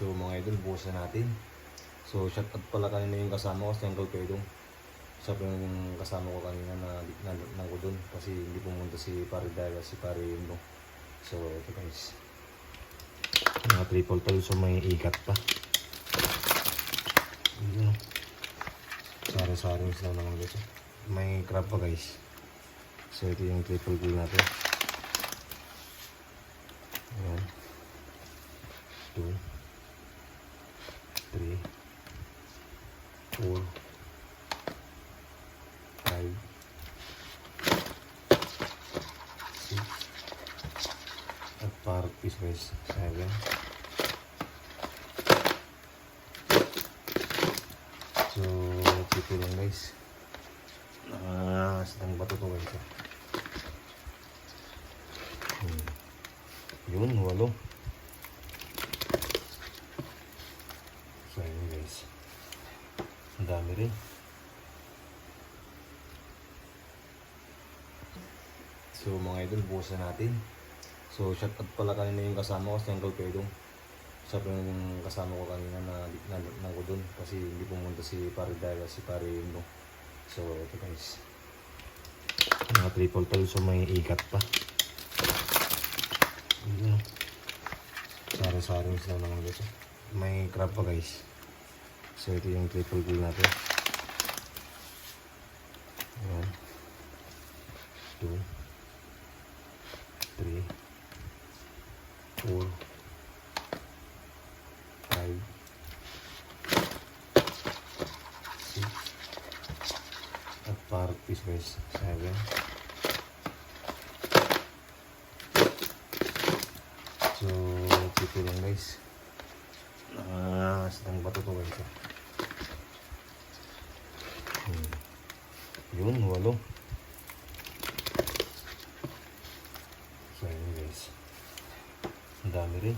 So mga idol, bukas na natin. So shout out pala kanina yung kasama ko, si Uncle Pedong. Siya po yung kasama ko kanina na ko doon kasi hindi pumunta si Pare Dara, si Pare Indo. So ito guys, mga triple tol, so may ikat pa. Yun, sari-saring sila naman dito. May crab pa guys. So ito yung triple kill natin. Ayan. 2 3 4 5 6 at parang piece guys 7. So ito lang guys, nakasitang bato to guys. Yun, 8. So yun guys, ang dami rin. So mga idol, bukas na natin. So shout out pala kanina yung kasama ko, si Uncle Pedong. Siya po yung kasama ko kanina na ko doon kasi hindi pumunta si Pare Dara, si Pare Indo. So ito guys, mga triple tol, so may ikat pa. Yun, sari-saring sila naman dito. May crab pa guys. So ito yung triple kill natin. Ayan. 2 3 4 5 6 at parang piece guys 7. So ito lang guys, nakasitang bato to guys. Yun, 8. So yun guys, ang dami rin.